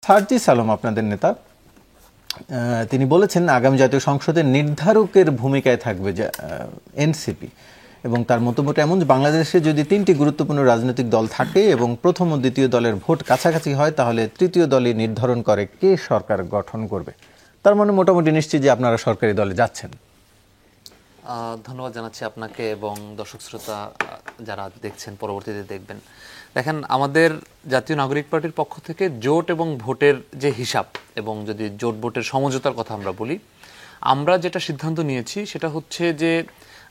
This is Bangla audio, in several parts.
সার্জিস আলম আপনাদের নেতা, তিনি বলেছেন আগামী জাতীয় সংসদের নির্ধারকের ভূমিকায় থাকবে যে এনসিপি, এবং তার মতামত এমন যে বাংলাদেশে যদি তিনটি গুরুত্বপূর্ণ রাজনৈতিক দল থাকে এবং প্রথম ও দ্বিতীয় দলের ভোট কাছাকাছি হয় তাহলে তৃতীয় দলই নির্ধারণ করে কে সরকার গঠন করবে। তার মানে মোটামুটি নিশ্চিত যে আপনারা সরকারি দলে যাচ্ছেন। ধন্যবাদ জানাচ্ছি আপনাকে এবং দর্শক শ্রোতা যারা দেখছেন পরবর্তীতে দেখবেন। দেখেন, আমাদের জাতীয় নাগরিক পার্টির পক্ষ থেকে জোট এবং ভোটের যে হিসাব এবং যদি জোট ভোটের সমঝোতার কথা আমরা বলি, আমরা যেটা সিদ্ধান্ত নিয়েছি সেটা হচ্ছে যে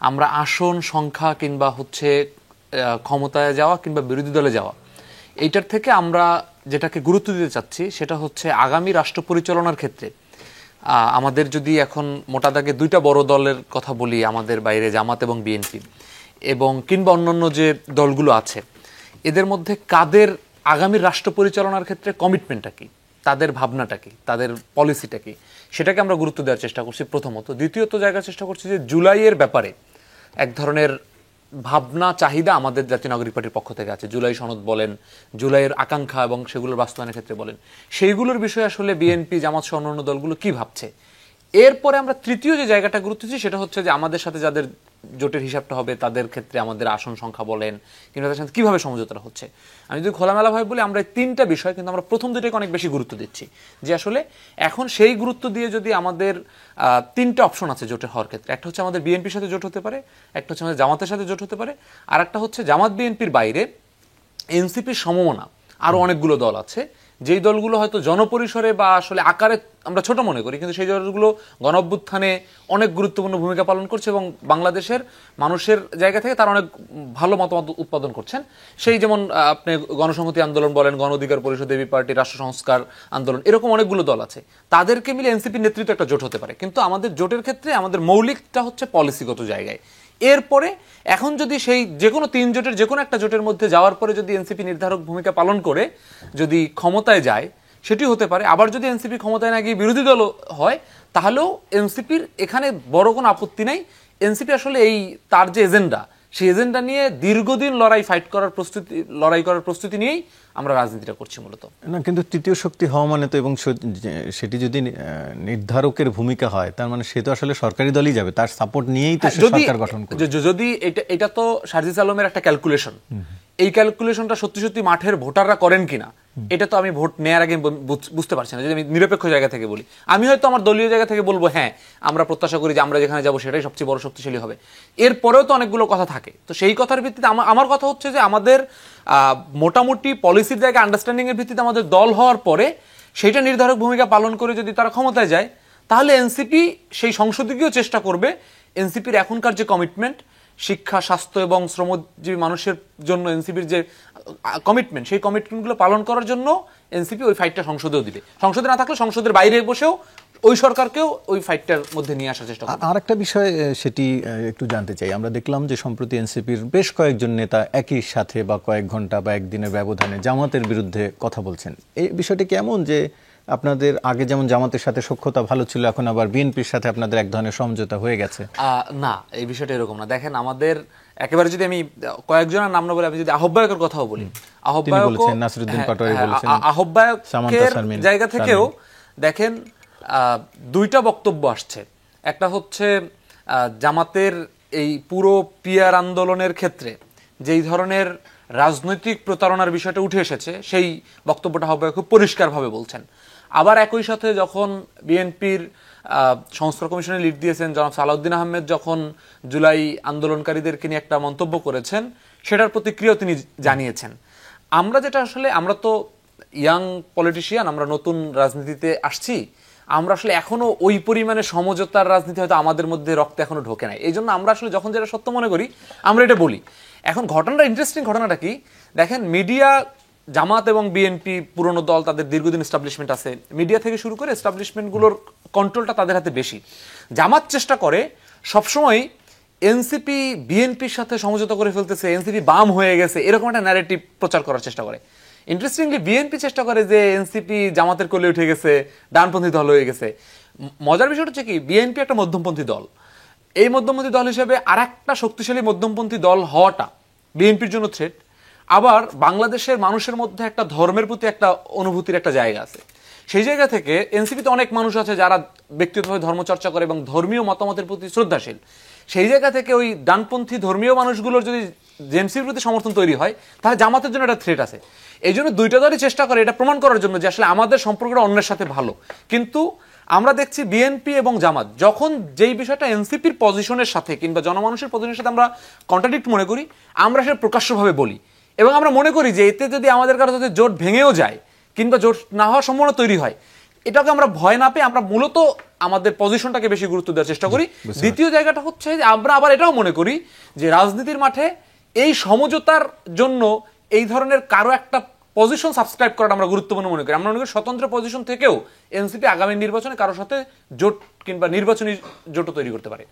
আমরা আসন সংখ্যা কিংবা হচ্ছে ক্ষমতায় যাওয়া কিংবা বিরোধী দলে যাওয়া, এইটার থেকে আমরা যেটাকে গুরুত্ব দিতে চাচ্ছি সেটা হচ্ছে আগামী রাষ্ট্র পরিচালনার ক্ষেত্রে আমাদের যদি এখন মোটা দাগে দুইটা বড় দলের কথা বলি, আমাদের বাইরে জামাত এবং বিএনপি এবং কিংবা অন্যান্য যে দলগুলো আছে, এদের মধ্যে কাদের আগামী রাষ্ট্র পরিচালনার ক্ষেত্রে কমিটমেন্টটা কি, তাদের ভাবনাটা কি, তাদের পলিসিটা কি, সেটাকে আমরা গুরুত্ব দেওয়ার চেষ্টা করছি প্রথমত। দ্বিতীয়ত জায়গার চেষ্টা করছি যে জুলাইয়ের ব্যাপারে এক ধরনের ভাবনা চাহিদা আমাদের জাতীয় নাগরিক পার্টির পক্ষ থেকে আছে। জুলাই সনদ বলেন, জুলাইয়ের আকাঙ্ক্ষা এবং সেগুলোর বাস্তবায়নের ক্ষেত্রে বলেন, সেইগুলোর বিষয়ে আসলে বিএনপি জামাত সহ অন্যান্য দলগুলো কি ভাবছে। এরপরে আমরা তৃতীয় যে জায়গাটা গুরুত্ব দিচ্ছি সেটা হচ্ছে যে আমাদের সাথে যাদের জোটের হিসাবটা হবে তাদের ক্ষেত্রে আমাদের আসন সংখ্যা বলেন কিংবা তাদের সাথে কীভাবে সমঝোতাটা হচ্ছে। আমি যদি খোলামেলাভাবে বলি, আমরা এই তিনটা বিষয় কিন্তু আমরা প্রথম দুটোকে অনেক বেশি গুরুত্ব দিচ্ছি, যে আসলে এখন সেই গুরুত্ব দিয়ে যদি আমাদের তিনটা অপশন আছে জোটে হওয়ার ক্ষেত্রে। একটা হচ্ছে আমাদের বিএনপির সাথে জোট হতে পারে, একটা হচ্ছে আমাদের জামাতের সাথে জোট হতে পারে, আর একটা হচ্ছে জামাত বিএনপির বাইরে এনসিপির সমমনা আরও অনেকগুলো দল আছে, যেই দলগুলো হয়তো জনপরিসরে বা আসলে আকারে আমরা ছোট মনে করি, কিন্তু সেই দলগুলো গণঅভ্যুত্থানে অনেক গুরুত্বপূর্ণ ভূমিকা পালন করছে এবং বাংলাদেশের মানুষের জায়গা থেকে তারা অনেক ভালো মতামত উৎপাদন করছেন। সেই যেমন আপনি গণসংহতি আন্দোলন বলেন, গণ অধিকার পরিষদ, এবি পার্টি, রাষ্ট্র সংস্কার আন্দোলন, এরকম অনেকগুলো দল আছে। তাদেরকে মিলে এনসিপির নেতৃত্বে একটা জোট হতে পারে। কিন্তু আমাদের জোটের ক্ষেত্রে আমাদের মৌলিকটা হচ্ছে পলিসিগত জায়গায়। এরপরে এখন যদি সেই যে কোনো তিন জোটের যে কোনো একটা জোটের মধ্যে যাওয়ার পরে যদি এনসিপি নির্ধারক ভূমিকা পালন করে যদি ক্ষমতায় যায়, সেটি হতে পারে। আবার যদি এনসিপি ক্ষমতায় না গিয়ে বিরোধী দল হয়, তাহলেও এনসিপির এখানে বড় কোনো আপত্তি নাই। এনসিপি আসলে এই তার যে এজেন্ডা, সেই এজেন্ডা নিয়ে দীর্ঘদিন লড়াই করার প্রস্তুতি নিয়েই আমরা রাজনীতিটা করছি মূলত। না, কিন্তু তৃতীয় শক্তি হওয়া মানে তো, এবং সেটি যদি নির্ধারকের ভূমিকা হয়, তার মানে সে তো আসলে সরকারি দলই যাবে, তার সাপোর্ট নিয়েই তো সরকার গঠন করবে। যদি এটা তো সার্জিস আলমের একটা ক্যালকুলেশন, এই ক্যালকুলেশনটা সত্যি সত্যি মাঠের ভোটাররা করেন কিনা এটা তো আমি ভোট নেওয়ার আগে বুঝতে পারছি না। যদি আমি নিরপেক্ষ জায়গা থেকে বলি, আমি হয়তো আমার দলীয় জায়গা থেকে বলবো হ্যাঁ আমরা প্রত্যাশা করি যে আমরা যেখানে যাবো সেটাই সবচেয়ে বড় শক্তিশালী হবে। এরপরেও তো অনেকগুলো কথা থাকে। তো সেই কথার ভিত্তিতে আমার কথা হচ্ছে যে আমাদের মোটামুটি পলিসির জায়গায় আন্ডারস্ট্যান্ডিং এর ভিত্তিতে আমাদের দল হওয়ার পরে সেইটা নির্ধারক ভূমিকা পালন করে যদি তারা ক্ষমতায় যায়, তাহলে এনসিপি সেই সংসদীয় চেষ্টা করবে এনসিপির এখনকার যে কমিটমেন্ট শিক্ষা, স্বাস্থ্য এবং শ্রমজীবী মানুষের জন্য এনসিপির যে কমিটমেন্ট, সেই কমিটমেন্টগুলো পালন করার জন্য এনসিপি ওই ফাইটটা সংসদেও দিবে। সংসদে না থাকলে সংসদের বাইরে বসেও ওই সরকারকেও ওই ফাইটটার মধ্যে নিয়ে আসার চেষ্টা করবে। আর একটা বিষয় সেটি একটু জানতে চাই, আমরা দেখলাম যে সম্প্রতি এনসিপির বেশ কয়েকজন নেতা একই সাথে বা কয়েক ঘন্টা বা একদিনের ব্যবধানে জামাতের বিরুদ্ধে কথা বলছেন। এই বিষয়টি কেমন যে আপনাদের আগে যেমন জামাতের সাথে সখ্যতা ভালো ছিল, এখন আবার বিএনপির সাথে আপনাদের এক ধরনের সমঝোতা হয়ে গেছে? না, এই বিষয়টা এরকম না। দেখেন, আমাদের একেবারে যদি আমি কয়েকজনের নাম না বলে, আমি যদি আহ্বায়কের কথাও বলি, আহ্বায়কের জায়গা থেকেও দেখেন দুইটা বক্তব্য আসছে। একটা হচ্ছে জামাতের এই পুরো পিয়ার আন্দোলনের ক্ষেত্রে যেই ধরনের রাজনৈতিক প্রতারণার বিষয়টা উঠে এসেছে, সেই বক্তব্যটা আহ্বায়ক খুব পরিষ্কারভাবে বলছেন। আবার একই সাথে যখন বিএনপির সংস্কার কমিশনে লিড দিয়েছেন জনাব সালাউদ্দিন আহমেদ, যখন জুলাই আন্দোলনকারীদেরকে নিয়ে একটা মন্তব্য করেছেন, সেটার প্রতিক্রিয়াও তিনি জানিয়েছেন। আমরা যেটা আসলে, আমরা তো ইয়াং পলিটিশিয়ান, আমরা নতুন রাজনীতিতে আসছি, আমরা আসলে এখনো ওই পরিমাণে সমঝোতার রাজনীতি হয়তো আমাদের মধ্যে রক্তে এখনো ঢোকে নাই। এই জন্য আমরা আসলে যখন যেটা সত্য মনে করি আমরা এটা বলি। এখন ঘটনাটা ইন্টারেস্টিং, ঘটনাটা কি দেখেন, মিডিয়া, জামাত এবং বিএনপি পুরনো দল, তাদের দীর্ঘদিন এস্টাবলিশমেন্ট আছে, মিডিয়া থেকে শুরু করে এস্টাবলিশমেন্টগুলোর কন্ট্রোলটা তাদের হাতে বেশি। জামাত চেষ্টা করে সবসময় এনসিপি বিএনপির সাথে সমঝোতা করে ফেলতেছে, এনসিপি বাম হয়ে গেছে, এরকম একটা ন্যারেটিভ প্রচার করার চেষ্টা করে। ইন্টারেস্টিংলি বিএনপি চেষ্টা করে যে এনসিপি জামাতের কোলে উঠে গেছে, ডানপন্থী দল হয়ে গেছে। মজার বিষয়টা হচ্ছে কি, বিএনপি একটা মধ্যমপন্থী দল। এই মধ্যমপন্থী দল হিসেবে আর একটা শক্তিশালী মধ্যমপন্থী দল হওয়াটা বিএনপির জন্য থ্রেট। আবার বাংলাদেশের মানুষের মধ্যে একটা ধর্মের প্রতি একটা অনুভূতির একটা জায়গা আছে। সেই জায়গা থেকে এনসিপিতে অনেক মানুষ আছে যারা ব্যক্তিগতভাবে ধর্মচর্চা করে এবং ধর্মীয় মতামতের প্রতি শ্রদ্ধাশীল। সেই জায়গা থেকে ওই ডানপন্থী ধর্মীয় মানুষগুলোর যদি এনসিপির প্রতি সমর্থন তৈরি হয়, তাহলে জামাতের জন্য একটা থ্রেট আছে। এই জন্য দুইটা দলই চেষ্টা করে এটা প্রমাণ করার জন্য যে আসলে আমাদের সম্পর্কটা অন্যের সাথে ভালো। কিন্তু আমরা দেখছি বিএনপি এবং জামাত যখন যেই বিষয়টা এনসিপির পজিশনের সাথে কিংবা জনমানুষের পজিশনের সাথে আমরা কন্ট্রাডিক্ট মনে করি, আমরা সেটা প্রকাশ্যভাবে বলি এবং আমরা মনে করি যে এতে যদি আমাদের কারো যদি জোট ভেঙেও যায় কিংবা জোট না হওয়ার সম্ভাবনা তৈরি হয়, এটাকে আমরা ভয় না পেয়ে আমরা মূলত আমাদের পজিশনটাকে বেশি গুরুত্ব দেওয়ার চেষ্টা করি। দ্বিতীয় জায়গাটা হচ্ছে যে আমরা আবার এটাও মনে করি যে রাজনীতির মাঠে এই সমঝোতার জন্য এই ধরনের কারো একটা পজিশন সাবস্ক্রাইব করাটা আমরা গুরুত্বপূর্ণ মনে করি। আমরা মনে করি স্বতন্ত্র পজিশন থেকেও এনসিপি আগামী নির্বাচনে কারোর সাথে জোট কিংবা নির্বাচনী জোটও তৈরি করতে পারে।